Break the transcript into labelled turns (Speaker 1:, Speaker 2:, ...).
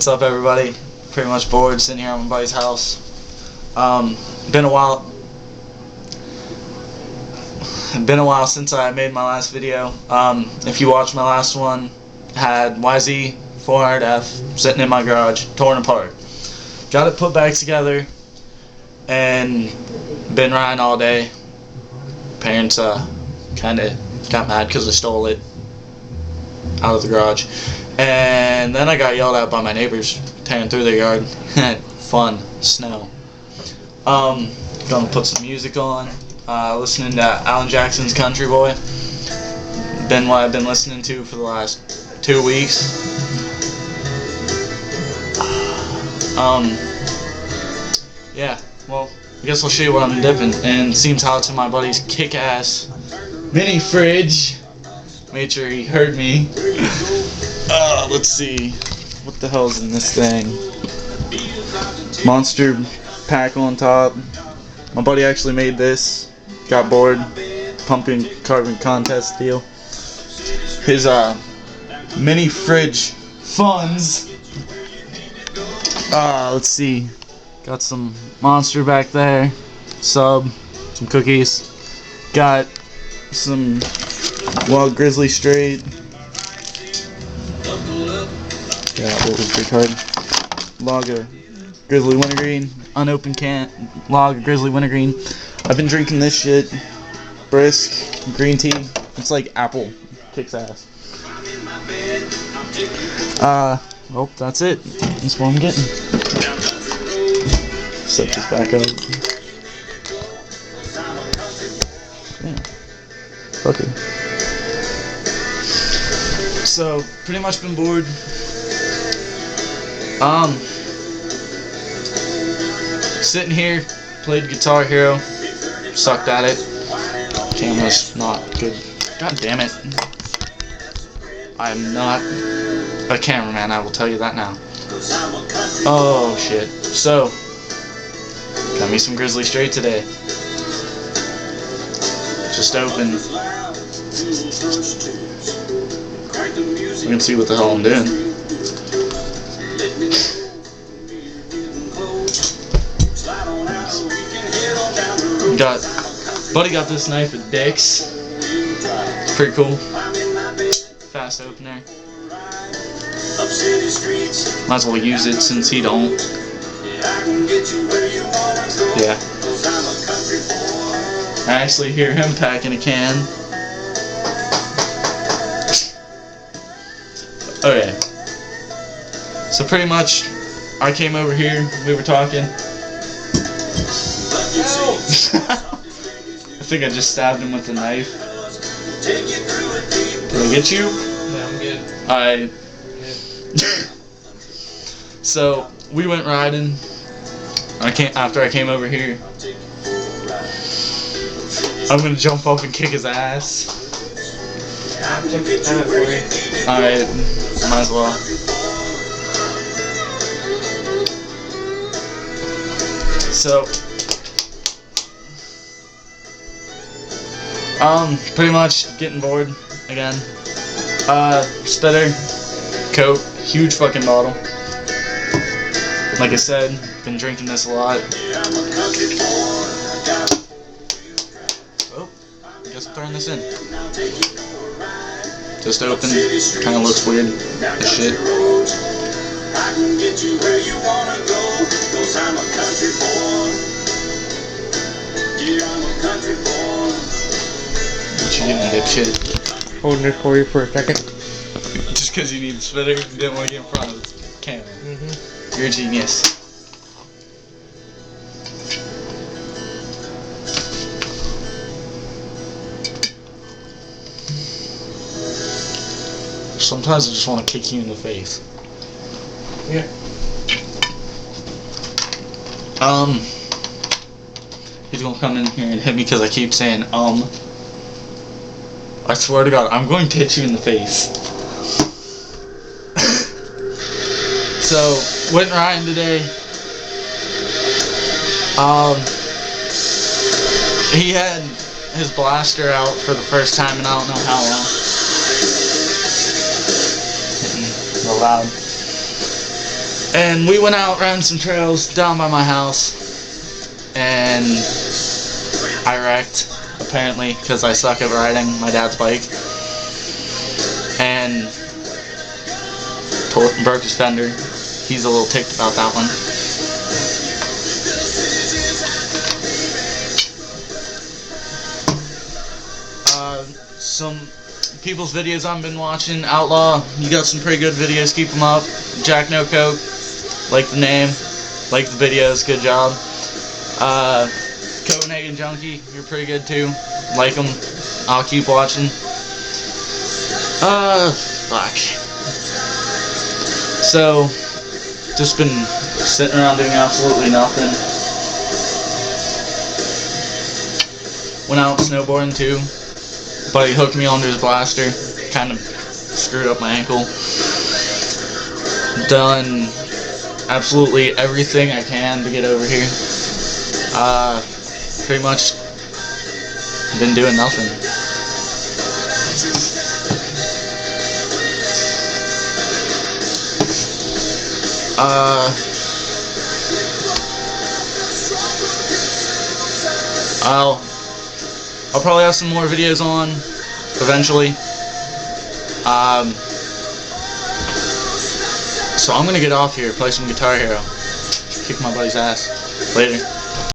Speaker 1: What's up, everybody? Pretty much bored sitting here at my buddy's house. Been a while since I made my last video. If you watched my last one, had YZ 400F sitting in my garage, torn apart. Got it put back together, and been riding all day. Parents kind of got mad because I stole it out of the garage, and then I got yelled at by my neighbors tearing through their yard. Fun, snow. Gonna put some music on, listening to Alan Jackson's Country Boy. Been what I've been listening to for the last 2 weeks. Yeah, well, I guess I'll show you what I'm dipping, and seems out to my buddy's kick-ass mini fridge. Made sure he heard me. Let's see, what the hell's in this thing? Monster pack on top. My buddy actually made this. Got bored. Pumpkin carving contest deal. His mini fridge funds. Let's see. Got some Monster back there. Sub. Some cookies. Got some Wild Grizzly Straight. Got, what was the card? Lager Grizzly Wintergreen. Unopened can. Lager Grizzly Wintergreen. I've been drinking this shit. Brisk. Green tea. It's like apple. Kicks ass. Well, that's it. That's what I'm getting. Set this back up. Yeah. Fuck it. So, pretty much been bored. Sitting here, played Guitar Hero, sucked at it. Camera's not good. God damn it. I am not a cameraman, I will tell you that now. Oh shit. So, got me some Grizzly Straight today. Just open. You can see what the hell I'm doing. Buddy got this knife at Dick's. Pretty cool. Fast opener. Might as well use it since he don't. Yeah. I actually hear him packing a can. Okay. So pretty much, I came over here, we were talking. I think I just stabbed him with the knife. Did I get you?
Speaker 2: Yeah, I'm good.
Speaker 1: Alright. So, we went riding. After I came over here. I'm gonna jump up and kick his ass. Alright, might as well. So, pretty much getting bored again. Spitter, Coke, huge fucking bottle. Like I said, been drinking this a lot. Oh, I guess I'm throwing this in. Just open, kinda looks weird as shit. I can get you where you wanna go, 'cause I'm a country boy. Yeah, I'm a country boy. What you getting, dipshit?
Speaker 2: Holding it for you for a second.
Speaker 1: Just 'cause you need a spitter, you didn't want to get in front of the camera. You're a genius. Sometimes I just want to kick you in the face.
Speaker 2: Yeah.
Speaker 1: He's gonna come in here and hit me because I keep saying, I swear to God, I'm going to hit you in the face. So, went riding today. He had his blaster out for the first time in I don't know how long. Hitting real loud. And we went out, ran some trails down by my house, and I wrecked, apparently, because I suck at riding my dad's bike, and broke his fender. He's a little ticked about that one. Some people's videos I've been watching. Outlaw, you got some pretty good videos, keep them up. Jack No Coke, like the name, like the videos, good job. Copenhagen Junkie, you're pretty good too, like them, I'll keep watching. Fuck. So, just been sitting around doing absolutely nothing. Went out snowboarding too. Buddy hooked me onto his blaster, kind of screwed up my ankle. Done absolutely everything I can to get over here. Pretty much been doing nothing. I'll probably have some more videos on eventually. So I'm gonna get off here, play some Guitar Hero, kick my buddy's ass. Later.